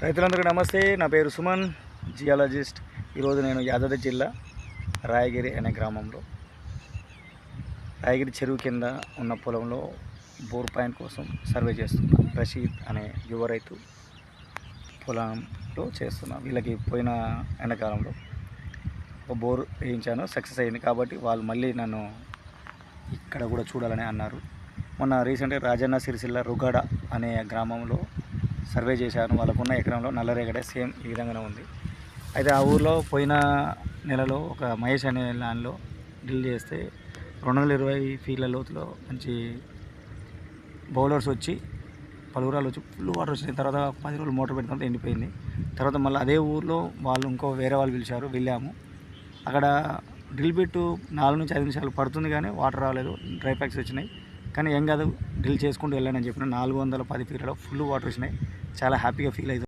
రైతులందరికీ నమస్తే. నా పేరు సుమన్, జియాలజిస్ట్. ఈరోజు నేను యాదాద్రి జిల్లా రాయగిరి అనే గ్రామంలో రాయగిరి చెరువు కింద ఉన్న పొలంలో బోర్ పాయింట్ కోసం సర్వే చేస్తున్నా. రషీద్ అనే యువ రైతు పొలంలో చేస్తున్నా. వీళ్ళకి పోయిన ఎండాకాలంలో ఒక బోర్ వేయించాను, సక్సెస్ అయింది. కాబట్టి వాళ్ళు మళ్ళీ నన్ను ఇక్కడ కూడా చూడాలని అన్నారు. మొన్న రీసెంట్గా రాజన్న సిరిసిల్ల రుగడ అనే గ్రామంలో సర్వే చేశాను. వాళ్ళకున్న ఎకరంలో నల్లరేగడే సేమ్ ఈ విధంగానే ఉంది. అయితే ఆ ఊర్లో పోయిన నెలలో ఒక మహేష్ అనే ల్యాండ్లో డ్రిల్ చేస్తే 220 ఫీట్ల లోతులో మంచి బౌలర్స్ వచ్చి పలుగురాలు వచ్చి ఫుల్ వాటర్ వచ్చిన తర్వాత 10 రోజులు మోటార్ పెట్టిన తర్వాత ఎండిపోయింది. తర్వాత మళ్ళీ అదే ఊర్లో వాళ్ళు వేరే వాళ్ళు పిలిచారు, వెళ్ళాము. అక్కడ డ్రిల్ బిట్టు 4 నుంచి 5 నిమిషాలు పడుతుంది, కానీ వాటర్ రాలేదు, డ్రై ప్యాక్స్ వచ్చినాయి. కానీ ఏం కాదు, డ్రిల్ చేసుకుంటూ వెళ్ళానని చెప్పిన 410 ఫీట్లలో ఫుల్ వాటర్ వచ్చినాయి. చాలా హ్యాపీగా ఫీల్ అవుతుంది.